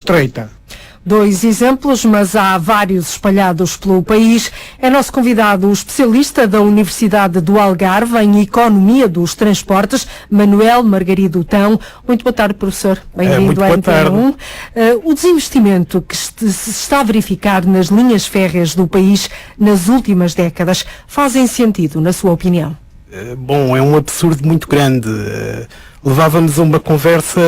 estreita. Dois exemplos, mas há vários espalhados pelo país. É nosso convidado o especialista da Universidade do Algarve em Economia dos Transportes, Manuel Margarido Tão. Muito boa tarde, professor. Bem-vindo à Antena 1. O desinvestimento que se está a verificar nas linhas férreas do país nas últimas décadas fazem sentido, na sua opinião? Bom, é um absurdo muito grande. Levávamos a uma conversa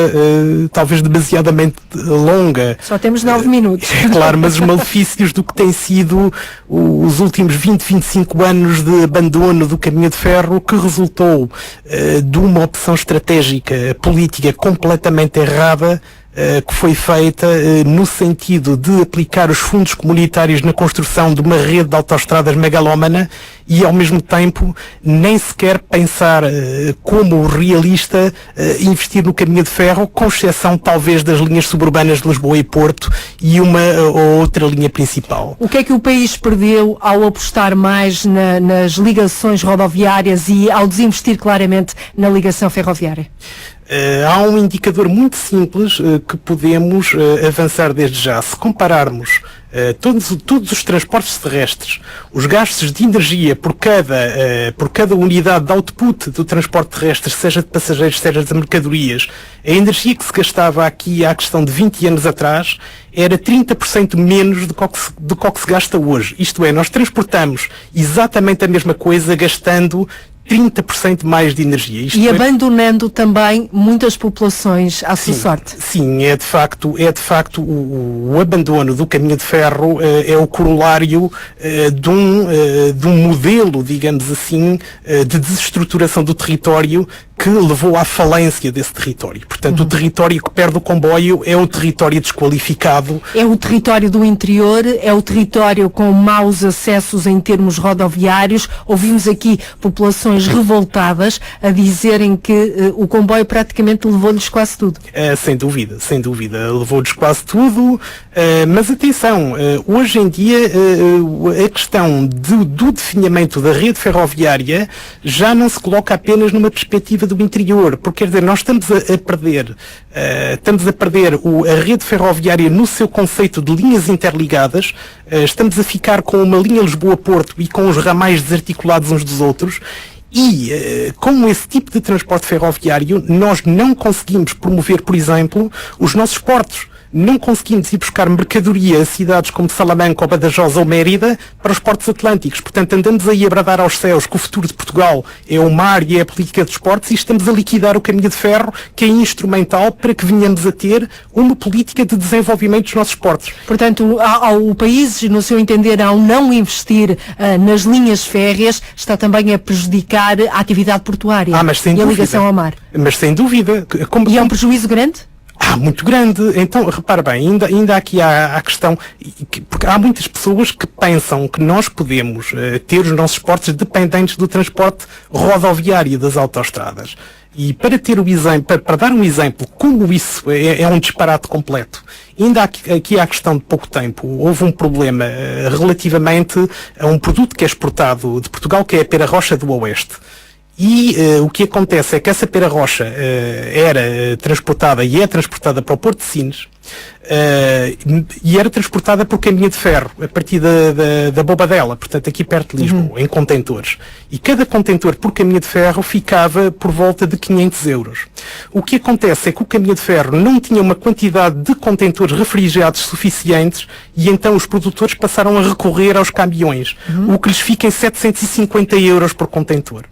talvez demasiadamente longa. Só temos 9 minutos. Claro, mas os malefícios do que tem sido os últimos 25 anos de abandono do caminho de ferro, que resultou de uma opção estratégica política completamente errada, que foi feita no sentido de aplicar os fundos comunitários na construção de uma rede de autoestradas megalómana e, ao mesmo tempo, nem sequer pensar como realista investir no caminho de ferro, com exceção talvez das linhas suburbanas de Lisboa e Porto e uma ou outra linha principal. O que é que o país perdeu ao apostar mais nas ligações rodoviárias e ao desinvestir claramente na ligação ferroviária? Há um indicador muito simples que podemos avançar desde já. Se compararmos todos os transportes terrestres, os gastos de energia por cada unidade de output do transporte terrestre, seja de passageiros, seja de mercadorias, a energia que se gastava aqui há questão de 20 anos atrás era 30% menos do que se gasta hoje. Isto é, nós transportamos exatamente a mesma coisa gastando 30% mais de energia. E abandonando também muitas populações à sua sorte. Sim, é de facto o abandono do caminho de ferro é o corolário de um modelo, digamos assim, de desestruturação do território que levou à falência desse território. Portanto, o território que perde o comboio é o território desqualificado. É o território do interior, é o território com maus acessos em termos rodoviários. Ouvimos aqui populações revoltadas a dizerem que o comboio praticamente levou-lhes quase tudo. Sem dúvida, levou-lhes quase tudo, mas atenção, hoje em dia a questão do definhamento da rede ferroviária já não se coloca apenas numa perspectiva do interior, porque quer dizer, nós estamos a perder a rede ferroviária no seu conceito de linhas interligadas, estamos a ficar com uma linha Lisboa-Porto e com os ramais desarticulados uns dos outros. E, com esse tipo de transporte ferroviário, nós não conseguimos promover, por exemplo, os nossos portos. Não conseguimos ir buscar mercadoria a cidades como Salamanca ou Badajoz ou Mérida para os portos atlânticos. Portanto, andamos aí a bradar aos céus que o futuro de Portugal é o mar e é a política dos portos e estamos a liquidar o caminho de ferro, que é instrumental para que venhamos a ter uma política de desenvolvimento dos nossos portos. Portanto, o país, no seu entender, ao não investir nas linhas férreas, está também a prejudicar a atividade portuária e a ligação ao mar. Mas sem dúvida. E é um prejuízo grande? Muito grande. Então, repara bem, ainda aqui há a questão, porque há muitas pessoas que pensam que nós podemos ter os nossos portos dependentes do transporte rodoviário das autoestradas. E para dar um exemplo, como isso é um disparate completo, ainda aqui há a questão de pouco tempo, houve um problema relativamente a um produto que é exportado de Portugal, que é a pera rocha do Oeste. E o que acontece é que essa pera rocha era transportada e é transportada para o Porto de Sines e era transportada por caminho de ferro a partir da Bobadela, portanto aqui perto de Lisboa, em contentores. E cada contentor por caminho de ferro ficava por volta de 500 euros. O que acontece é que o caminho de ferro não tinha uma quantidade de contentores refrigerados suficientes e então os produtores passaram a recorrer aos caminhões, o que lhes fica em 750 euros por contentor.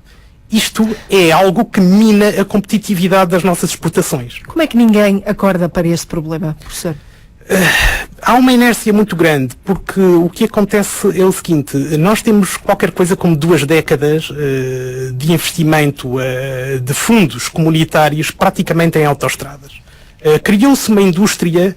Isto é algo que mina a competitividade das nossas exportações. Como é que ninguém acorda para este problema, professor? Há uma inércia muito grande, porque o que acontece é o seguinte, nós temos qualquer coisa como 2 décadas de investimento de fundos comunitários praticamente em autoestradas. Criou-se uma indústria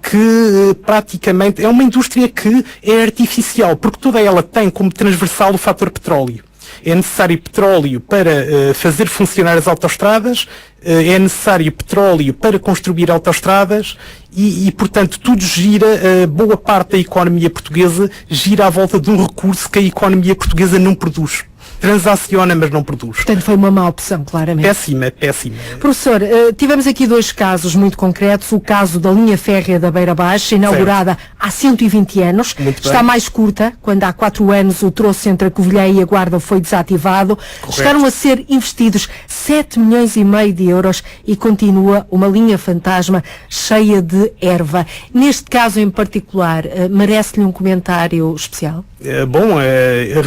que praticamente é uma indústria que é artificial, porque toda ela tem como transversal o fator petróleo. É necessário petróleo para fazer funcionar as autoestradas, é necessário petróleo para construir autoestradas e, portanto, tudo gira, boa parte da economia portuguesa gira à volta de um recurso que a economia portuguesa não produz. transaciona, mas não produz. Portanto, foi uma má opção, claramente. Péssima, péssima. Professor, tivemos aqui dois casos muito concretos. O caso da linha férrea da Beira Baixa, inaugurada há 120 anos. Está mais curta, quando há 4 anos o troço entre a Covilhã e a Guarda foi desativado. Correto. Chegaram a ser investidos 7,5 milhões de euros e continua uma linha fantasma cheia de erva. Neste caso em particular, merece-lhe um comentário especial?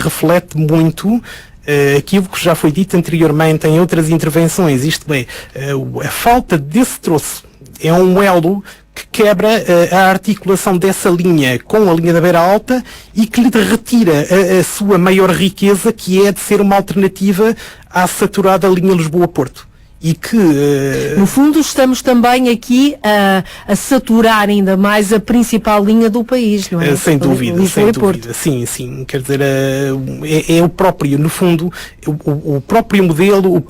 Reflete muito aquilo que já foi dito anteriormente em outras intervenções, isto é, a falta desse troço é um elo que quebra a articulação dessa linha com a linha da Beira Alta e que lhe retira a sua maior riqueza, que é de ser uma alternativa à saturada linha Lisboa-Porto. E que... No fundo, estamos também aqui a saturar ainda mais a principal linha do país, não é? Sem dúvida, sem dúvida. Sim, sim. Quer dizer, é o próprio, no fundo, o próprio modelo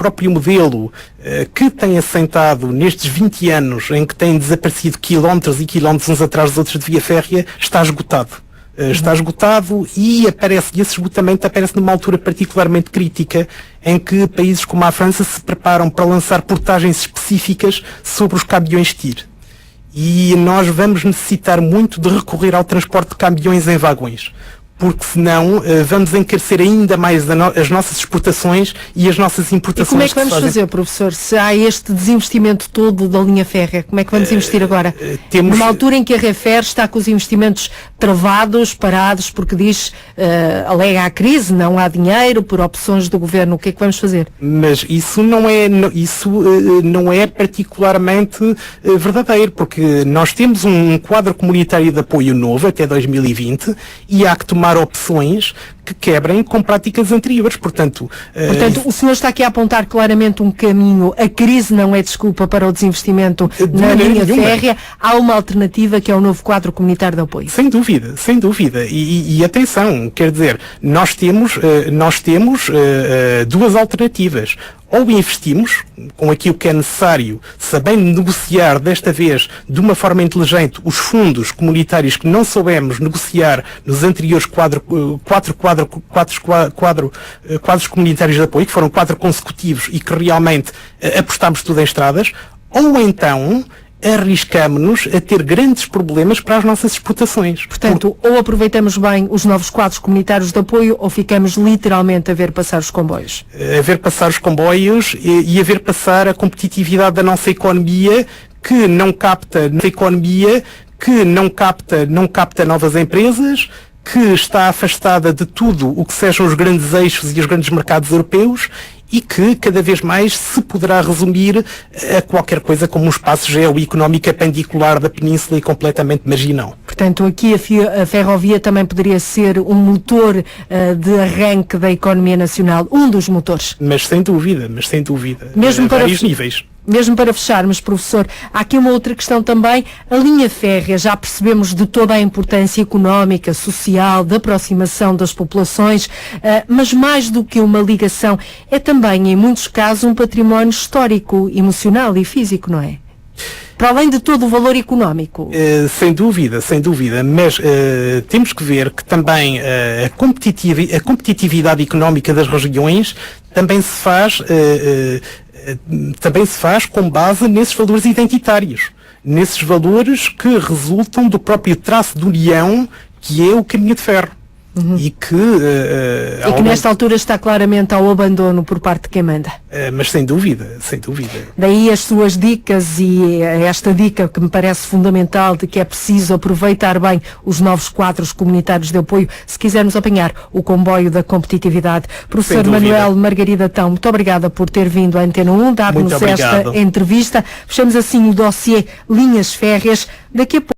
que tem assentado nestes 20 anos em que têm desaparecido quilómetros e quilómetros uns atrás dos outros de via férrea, está esgotado. Está esgotado e esse esgotamento aparece numa altura particularmente crítica em que países como a França se preparam para lançar portagens específicas sobre os caminhões TIR. E nós vamos necessitar muito de recorrer ao transporte de caminhões em vagões, porque senão vamos encarecer ainda mais as nossas exportações e as nossas importações. E como é que vamos fazer, professor? Se há este desinvestimento todo da linha férrea, como é que vamos investir agora? Numa altura em que a Refer está com os investimentos travados, parados, porque diz, alega a crise, não há dinheiro, por opções do governo, o que é que vamos fazer? Mas isso não é particularmente verdadeiro, porque nós temos um quadro comunitário de apoio novo até 2020 e há que tomar opções que quebrem com práticas anteriores. Portanto, o senhor está aqui a apontar claramente um caminho. A crise não é desculpa para o desinvestimento na linha férrea. Há uma alternativa que é o novo quadro comunitário de apoio. Sem dúvida, sem dúvida. E atenção, quer dizer, nós temos duas alternativas. Ou investimos com aquilo que é necessário, sabendo negociar desta vez de uma forma inteligente os fundos comunitários que não soubemos negociar nos anteriores quadros comunitários de apoio, que foram 4 consecutivos e que realmente apostámos tudo em estradas, ou então arriscamos-nos a ter grandes problemas para as nossas exportações. Portanto, ou aproveitamos bem os novos quadros comunitários de apoio ou ficamos literalmente a ver passar os comboios. A ver passar os comboios e a ver passar a competitividade da nossa economia, que não capta novas empresas, que está afastada de tudo o que sejam os grandes eixos e os grandes mercados europeus e que cada vez mais se poderá resumir a qualquer coisa como um espaço geoeconómico apendicular da península e completamente marginal. Portanto, aqui a ferrovia também poderia ser um motor de arranque da economia nacional, um dos motores. Mas sem dúvida, mesmo a vários níveis. Mesmo para fecharmos, professor, há aqui uma outra questão também. A linha férrea, já percebemos de toda a importância económica, social, de aproximação das populações, mas mais do que uma ligação, é também, em muitos casos, um património histórico, emocional e físico, não é? Para além de todo o valor económico. Sem dúvida, mas temos que ver que também a competitividade económica das regiões também se faz com base nesses valores identitários, nesses valores que resultam do próprio traço de união que é o caminho de ferro. E que nesta altura está claramente ao abandono por parte de quem manda. Mas sem dúvida. Daí as suas dicas e esta dica que me parece fundamental de que é preciso aproveitar bem os novos quadros comunitários de apoio se quisermos apanhar o comboio da competitividade. Professor Manuel Margarida Tão, muito obrigada por ter vindo à Antena 1, dar-nos esta entrevista. Fechamos assim o dossiê Linhas Férreas. Daqui a pouco